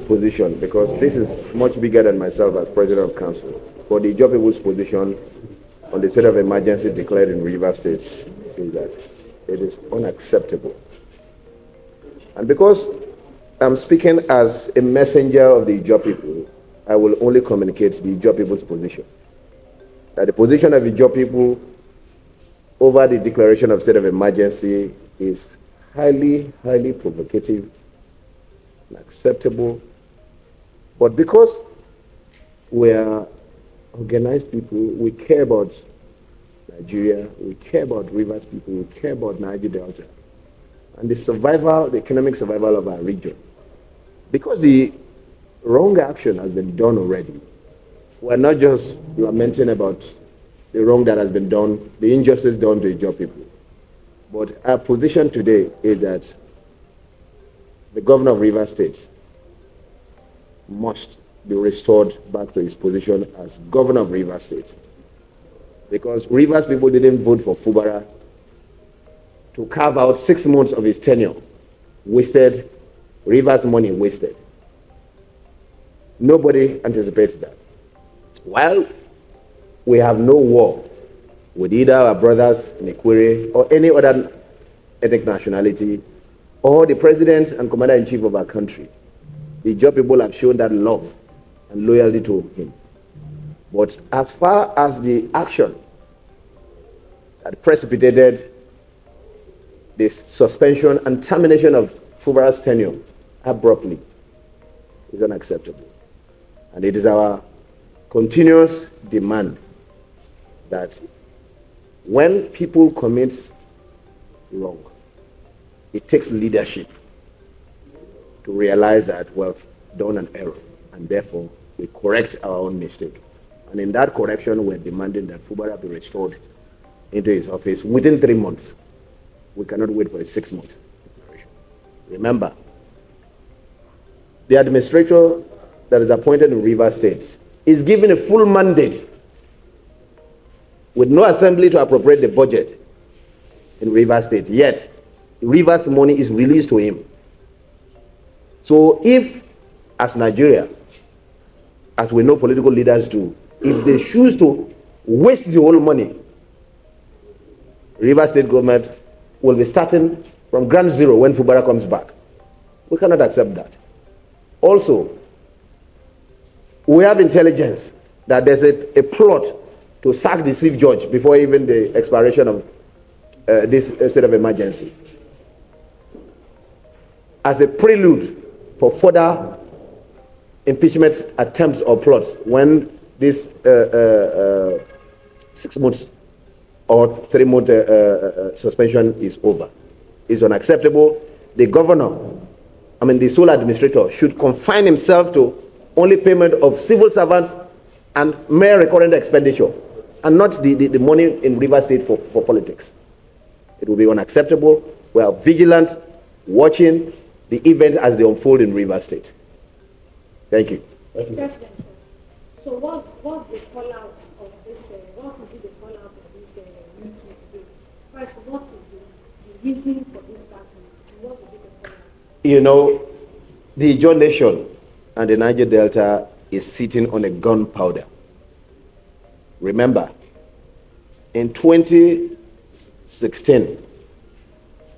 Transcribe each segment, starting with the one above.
People's position, because this is much bigger than myself as President of Council, but the Ijaw People's position on the state of emergency declared in Rivers State is that it is unacceptable. And because I'm speaking as a messenger of the Ijaw people, I will only communicate the Ijaw people's position. That the position of the Ijaw people over the declaration of state of emergency is highly, highly provocative, unacceptable. But because we are organized people, we care about Nigeria, we care about Rivers people, we care about Niger Delta, and the survival, the economic survival of our region. Because the wrong action has been done already, we're not just lamenting about the wrong that has been done, the injustice done to the Ijaw people. But our position today is that the governor of Rivers State must be restored back to his position as governor of Rivers State. Because Rivers people didn't vote for Fubara to carve out 6 months of his tenure. Wasted, Rivers money wasted. Nobody anticipates that. While we have no war with either our brothers in Ikwere or any other ethnic nationality, or the president and commander-in-chief of our country, the Ijaw people have shown that love and loyalty to him. But as far as the action that precipitated the suspension and termination of Fubara's tenure abruptly is unacceptable. And it is our continuous demand that when people commit wrong, it takes leadership to realize that we've done an error, and therefore we correct our own mistake. And in that correction, we're demanding that Fubara be restored into his office within 3 months. We cannot wait for a 6-month declaration. Remember, the administrator that is appointed in Rivers State is given a full mandate with no assembly to appropriate the budget in Rivers State, yet Rivers money is released to him. So if, as Nigeria, as we know political leaders do, if they choose to waste the whole money, Rivers State government will be starting from ground zero when Fubara comes back. We cannot accept that. Also, we have intelligence that there's a plot to sack the chief judge before even the expiration of this state of emergency, as a prelude for further impeachment attempts or plots when this 6 months or 3-month suspension is over. It's unacceptable. The governor, the sole administrator, should confine himself to only payment of civil servants and mere recurrent expenditure, and not the money in Rivers State for politics. It will be unacceptable. We are vigilant, watching the events as they unfold in Rivers State. Thank you. President, so what's the fallout of this? What will be the fallout of this meeting today? First, what is the reason for this gathering? What will be the fallout? You know, the Ijaw nation and the Niger Delta is sitting on a gunpowder. Remember, in 2016,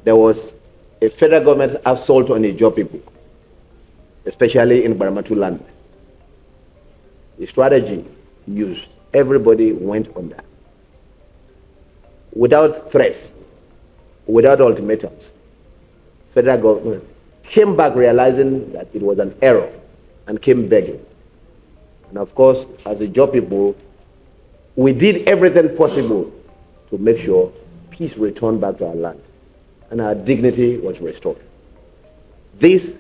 there was a federal government assault on the Ijaw people, especially in Baramatu land. The strategy used, everybody went under. Without threats, without ultimatums, federal government came back realizing that it was an error and came begging. And of course, as a Ijaw people, we did everything possible to make sure peace returned back to our land and our dignity was restored. This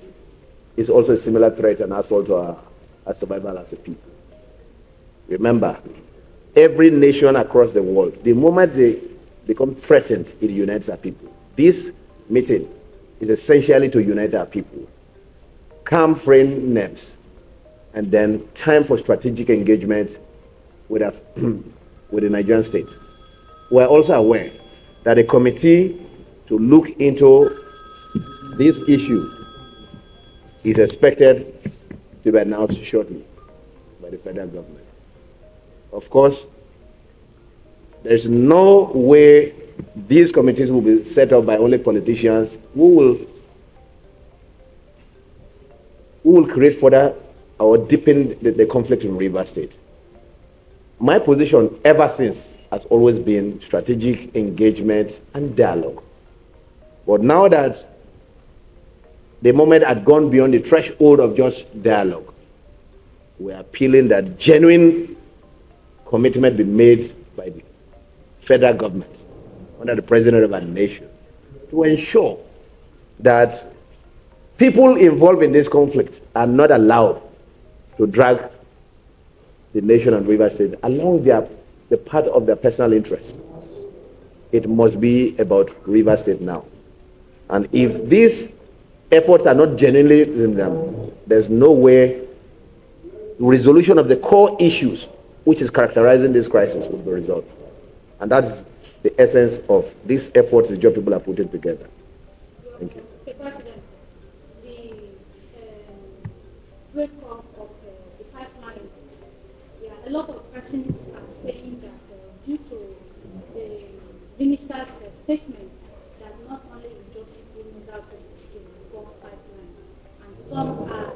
is also a similar threat and assault to our survival as a people. Remember, every nation across the world, the moment they become threatened, it unites our people. This meeting is essentially to unite our people, calm frame nerves, and then time for strategic engagement with the Nigerian state. We're also aware that a committee to look into this issue is expected to be announced shortly by the federal government. Of course, there's no way these committees will be set up by only politicians who will create further or deepen the conflict in Rivers State. My position ever since has always been strategic engagement and dialogue. But now that the moment had gone beyond the threshold of just dialogue, we are appealing that genuine commitment be made by the federal government under the president of our nation to ensure that people involved in this conflict are not allowed to drag the nation and Rivers State along the path of their personal interest. It must be about Rivers State now. And if these efforts are not genuinely in them, there's no way resolution of the core issues which is characterizing this crisis will be resolved. And that's the essence of these efforts the job people are putting together. Thank you. The President, the breakup of the pipeline, a lot of persons are saying that due to the minister's statement that not only Ijaw people know that the false pipeline, and some are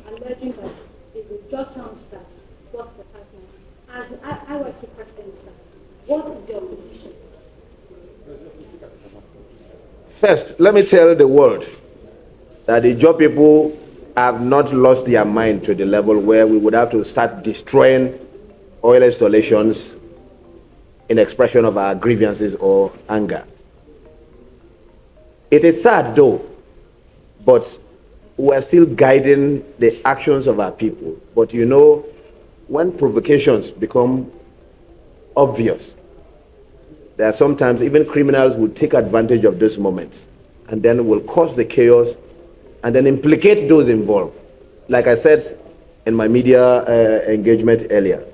alleging that it was Johnson's that was the pipeline. As the IYC president, sir, what is your position? First, let me tell the world that the Ijaw people have not lost their mind to the level where we would have to start destroying oil installations in expression of our grievances or anger. It is sad though, but we are still guiding the actions of our people. But when provocations become obvious, there are sometimes even criminals will take advantage of those moments and then will cause the chaos and then implicate those involved. Like I said in my media engagement earlier,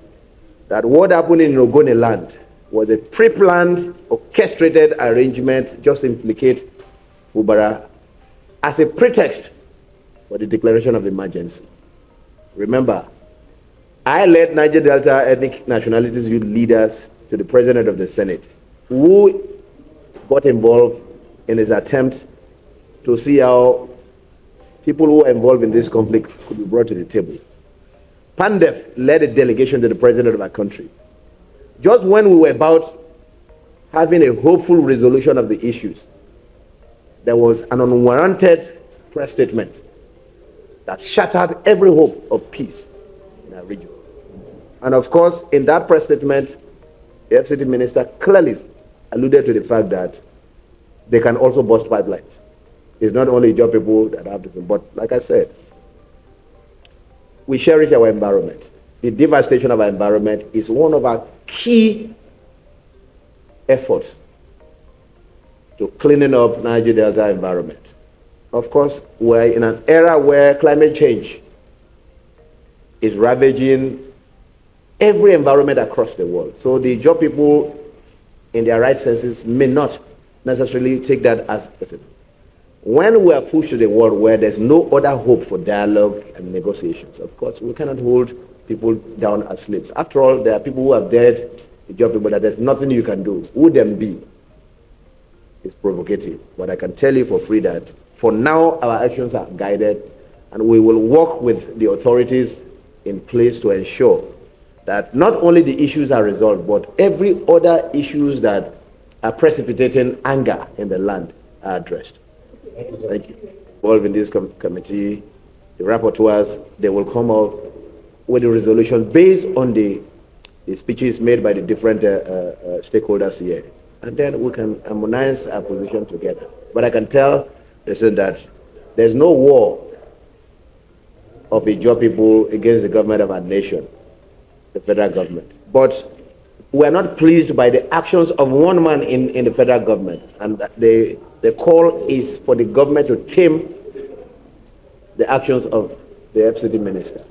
that what happened in Ogoni land was a pre-planned, orchestrated arrangement just to implicate Fubara as a pretext for the declaration of emergency. Remember, I led Niger Delta ethnic nationalities youth leaders to the president of the Senate, who got involved in his attempt to see how people who are involved in this conflict could be brought to the table. Pandef led a delegation to the president of our country. Just when we were about having a hopeful resolution of the issues, there was an unwarranted press statement that shattered every hope of peace in our region. And of course, in that press statement, the FCT minister clearly alluded to the fact that they can also burst pipelines. It's not only Ijaw people that have this, but like I said, we cherish our environment. The devastation of our environment is one of our key efforts to cleaning up Niger Delta environment. Of course, we're in an era where climate change is ravaging every environment across the world. So the Ijaw people, in their right senses, may not necessarily take that as when we are pushed to the world where there's no other hope for dialogue and negotiations. Of course, we cannot hold people down as slaves. After all, there are people who have dared the Ijaw people that there's nothing you can do. Who them be? It's provocative. But I can tell you for free that for now, our actions are guided, and we will work with the authorities in place to ensure that not only the issues are resolved, but every other issues that are precipitating anger in the land are addressed. Thank you. Involved in this committee, the rapporteurs, they will come up with a resolution based on the speeches made by the different stakeholders here. And then we can harmonize our position together. But I can tell that there's no war of Ijaw people against the government of our nation, the federal government. But we are not pleased by the actions of one man in the federal government. And the call is for the government to tame the actions of the FCT minister.